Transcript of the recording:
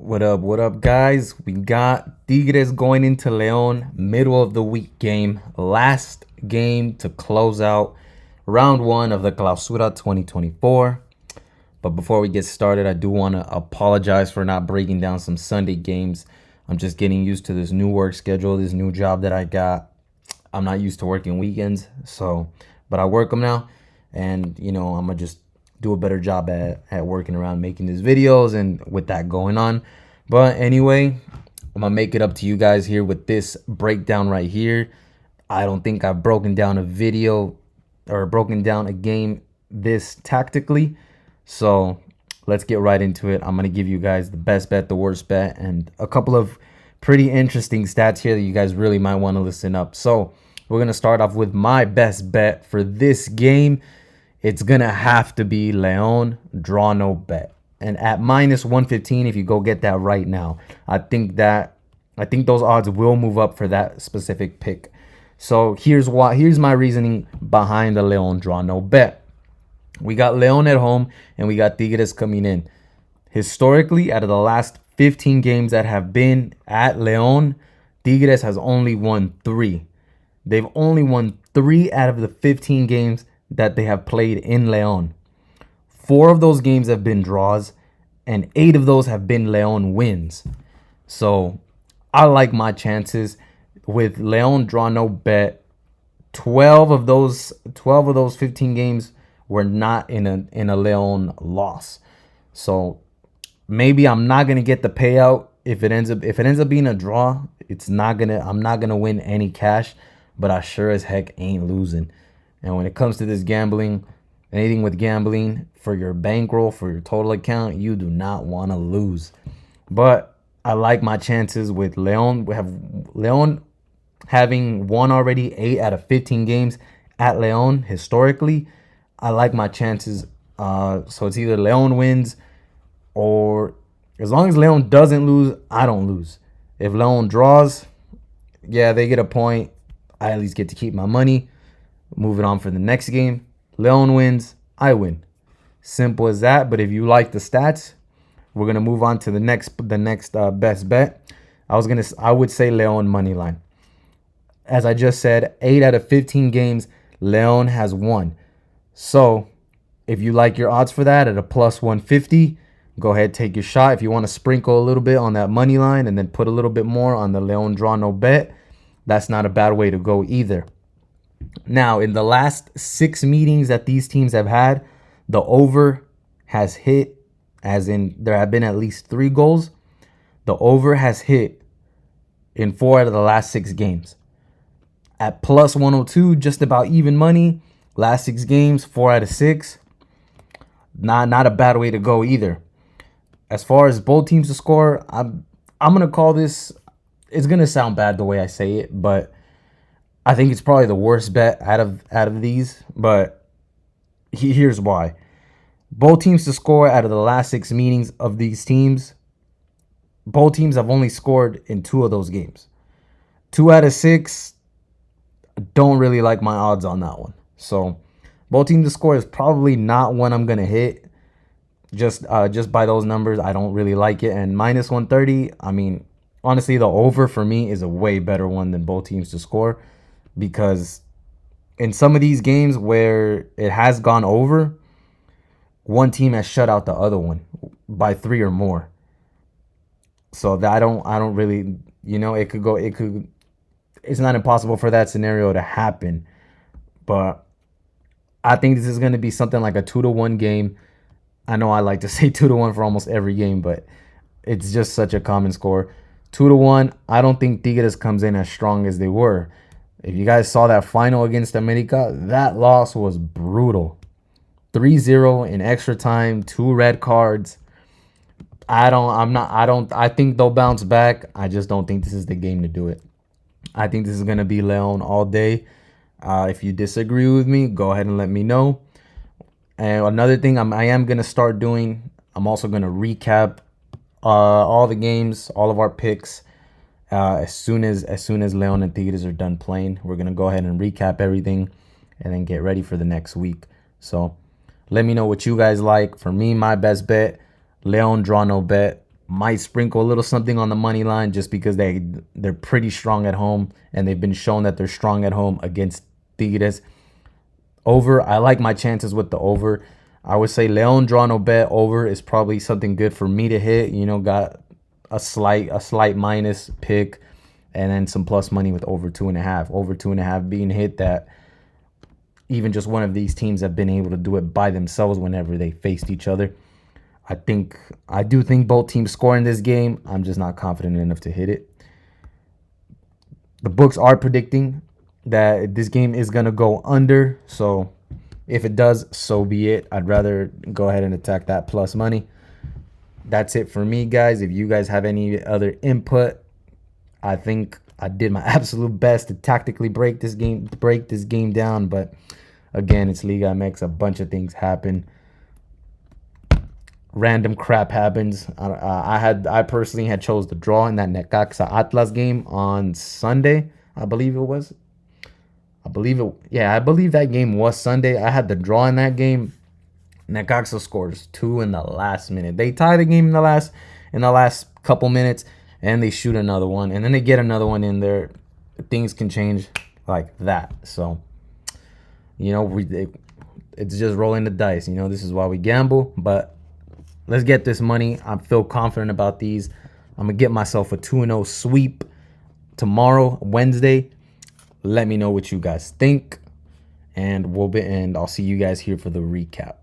What up, guys? We got Tigres going into León, middle of the week game, last game to close out round one of the Clausura 2024. But before we get started, I do want to apologize for not breaking down some Sunday games. I'm just getting used to this new work schedule, this new job that I got. I'm not used to working weekends, but I work them now, and I'm gonna just do a better job at working around making these videos and with that going on. But anyway, I'm gonna make it up to you guys here with this breakdown right here. I don't think I've broken down a video or broken down a game this tactically, so let's get right into it. I'm gonna give you guys the best bet, the worst bet, and a couple of pretty interesting stats here that you guys really might want to listen up. So we're gonna start off with my best bet for this game. It's gonna have to be León draw no bet, and at minus 115, if you go get that right now, I think those odds will move up for that specific pick. So here's my reasoning behind the León draw no bet. We got León at home and we got Tigres coming in. Historically, out of the last 15 games that have been at León, Tigres has only won 3. They've only won 3 out of the 15 games that they have played in León. 4 of those games have been draws, and 8 of those have been León wins. So I like my chances with León draw no bet. 12 of those 15 games were not in a León loss. So maybe I'm not gonna get the payout if it ends up being a draw. I'm not gonna win any cash, but I sure as heck ain't losing. And when it comes to this gambling, anything with gambling, for your bankroll, for your total account, you do not want to lose. But I like my chances with León. We have León having won already 8 out of 15 games at León historically. I like my chances. So it's either León wins, or as long as León doesn't lose, I don't lose. If León draws, yeah, they get a point. I at least get to keep my money. Moving on for the next game. León wins, I win. Simple as that. But if you like the stats, we're gonna move on to the next best bet. I would say León money line. As I just said, 8 out of 15 games León has won. So if you like your odds for that at a plus 150, go ahead, take your shot. If you want to sprinkle a little bit on that money line and then put a little bit more on the León draw no bet, that's not a bad way to go either. Now, in the last 6 meetings that these teams have had, the over has hit, as in there have been at least 3 goals. The over has hit in 4 out of the last 6 games. At plus 102, just about even money. Last 6 games, 4 out of 6. Not a bad way to go either. As far as both teams to score, I'm gonna call this. It's gonna sound bad the way I say it, but I think it's probably the worst bet out of these. But here's why: both teams to score out of the last 6 meetings of these teams. Both teams have only scored in 2 of those games. 2 out of 6. Don't really like my odds on that one. So both teams to score is probably not one I'm gonna hit. Just by those numbers, I don't really like it. And minus 130, I mean, honestly, the over for me is a way better one than both teams to score, because in some of these games where it has gone over, one team has shut out the other one by 3 or more. So that I don't really, it's not impossible for that scenario to happen. But I think this is going to be something like a 2-1 game. I know I like to say 2-1 for almost every game, but it's just such a common score. 2-1. I don't think Tigres comes in as strong as they were. If you guys saw that final against America, that loss was brutal. 3-0 in extra time, 2 red cards. I think they'll bounce back. I just don't think this is the game to do it. I think this is going to be León all day. If you disagree with me, go ahead and let me know. And another thing I am going to start doing, I'm also going to recap all the games, all of our picks. As soon as León and Tigres are done playing, we're going to go ahead and recap everything and then get ready for the next week. So let me know what you guys like. For me, my best bet, León draw no bet. Might sprinkle a little something on the money line just because they're pretty strong at home, and they've been shown that they're strong at home against Tigres. Over, I like my chances with the over. I would say Leon draw no bet over is probably something good for me to hit. Got a slight minus pick, and then some plus money with over 2.5. Over 2.5 being hit, that even just one of these teams have been able to do it by themselves whenever they faced each other. I do think both teams score in this game. I'm just not confident enough to hit it. The books are predicting that this game is going to go under. So if it does, so be it. I'd rather go ahead and attack that plus money. That's it for me, guys. If you guys have any other input, I think I did my absolute best to tactically break this game down. But again, it's Liga MX. A bunch of things happen. Random crap happens. I personally had chose the draw in that Necaxa Atlas game on Sunday. I believe it was. I believe that game was Sunday. I had the draw in that game. Necaxa scores 2 in the last minute. They tie the game in the last couple minutes, and they shoot another one, and then they get another one in there. Things can change like that. So, it's just rolling the dice. This is why we gamble. But let's get this money. I feel confident about these. I'm gonna get myself a 2-0 sweep tomorrow, Wednesday. Let me know what you guys think, and I'll see you guys here for the recap.